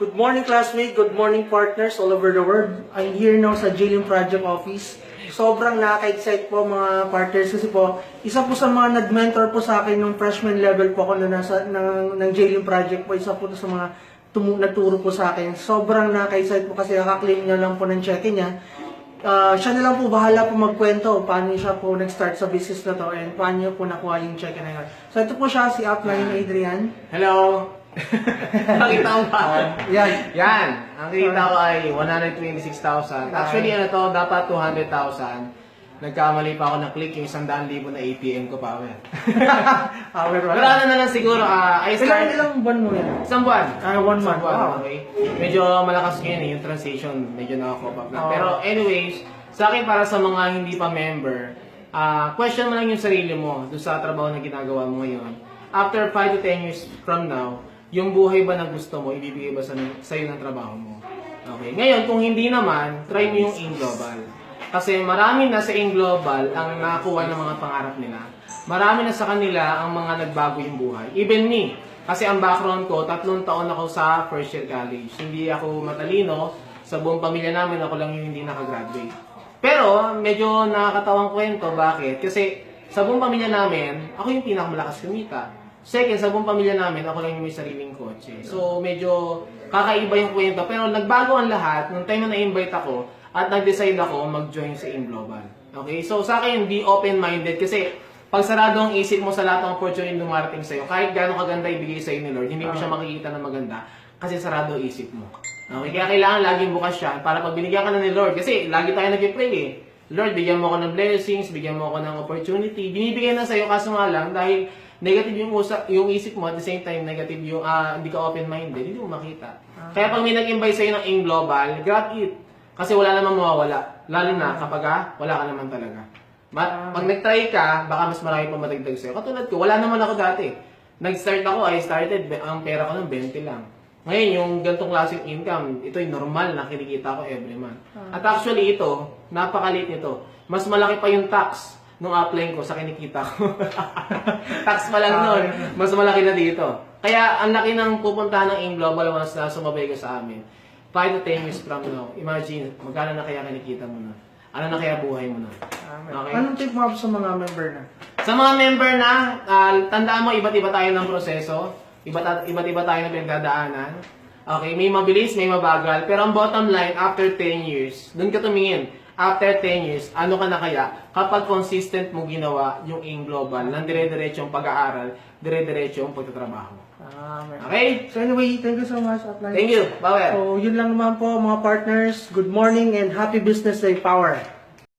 Good morning, classmate. Good morning, partners all over the world. I'm here now sa JLIM Project Office. Sobrang nakaka-excite po mga partners kasi po, isa po sa mga nag-mentor po sa akin nung freshman level po ako na nasa ng JLIM Project po, isa po sa mga nagturo po sa akin. Sobrang nakaka-excite po kasi kaka-claim niya lang po ng check-in niya. Siya na lang po bahala po magkwento paano siya po nag-start sa business na to and paano niya po nakuha yung check-in na yun. So ito po siya, si Upline Adrian. Hello! Nakita mo ba? Yan. Yan! Ang kita ko ay 126,000. Actually, ano to, dapat 200,000. Nagkamali pa ako na click yung 100,000 na ATM ko pa. Pero ano na lang siguro, I started... Ilang buwan mo yan? Isang buwan. 1 month. Wow. Okay. Medyo malakas ngayon yung transition. Medyo naka-cope up na. Pero anyways, sa akin para sa mga hindi pa member, question mo lang yung sarili mo doon sa trabaho na ginagawa mo ngayon. After 5 to 10 years from now, yung buhay ba na gusto mo, ibibigay ba sa'yo ng trabaho mo? Okay. Ngayon, kung hindi naman, try mo yung AIM Global. Kasi marami na sa AIM Global ang nakakuha ng mga pangarap nila. Marami na sa kanila ang mga nagbago yung buhay. Even me. Kasi ang background ko, 3 taon ako sa first year college. Hindi ako matalino. Sa buong pamilya namin, ako lang yung hindi nakagraduate. Pero, medyo nakakatawang kwento. Bakit? Kasi sa buong pamilya namin, ako yung pinakamalakas kumita. Second, sa buong pamilya namin, ako lang yung may sariling kotse. So, medyo kakaiba yung kwento. Pero nagbago ang lahat nung time na na-invite ako at nag-decide ako mag-join sa AIM Global. Okay? So, sa akin, be open-minded kasi pag sarado ang isip mo sa lahat ng opportunity na dumarating sa'yo, kahit gano'ng kaganda ibigay sa'yo ni Lord, hindi mo siya makikita na maganda kasi sarado ang isip mo. Okay? Kaya kailangan laging bukas siya para pag binigyan ka na ni Lord. Kasi lagi tayo nag-pray eh. Lord, bigyan mo ako ng blessings, bigyan mo ako ng opportunity. Binibigyan na sa'yo kaso nga lang dahil negative yung isip mo at the same time negative yung hindi ka open-minded, hindi mo makita. Kaya pag may nag-invite sa'yo ng AIM Global, grab it. Kasi wala namang mawawala. Lalo na kapag wala ka naman talaga. Pag nag-try ka, baka mas marami pa matagdag sa'yo. Katulad ko, wala naman ako dati. Nag-start ako, ang pera ko ng 20 lang. Ngayon, yung ganitong klaseng income, ito yung normal na kinikita ko every month. At actually ito, napakalit nito. Mas malaki pa yung tax nung upline ko sa kinikita ko. Tax pa lang nun. Mas malaki na dito. Kaya ang laki ng pupuntahan ng AIM Global once na sumabay ka sa amin. 5 to 10 years from now, imagine, magkano na kaya kinikita mo na? Ano na kaya buhay mo na? Okay? Anong tip mo sa mga member na? Sa mga member na, tandaan mo, iba't iba tayo ng proseso. Iba't iba tayo na pinagdadaanan. Okay, may mabilis, may mabagal. Pero ang bottom line, after 10 years, dun ka tumingin. After 10 years, ano ka na kaya? Kapag consistent mo ginawa yung AIM Global, nang dire-diretso yung pag-aaral, dire-diretso yung pagtatrabaho. Okay? So anyway, thank you so much, Upline. Thank you. Bye. So yun lang naman po mga partners. Good morning and happy business day, power!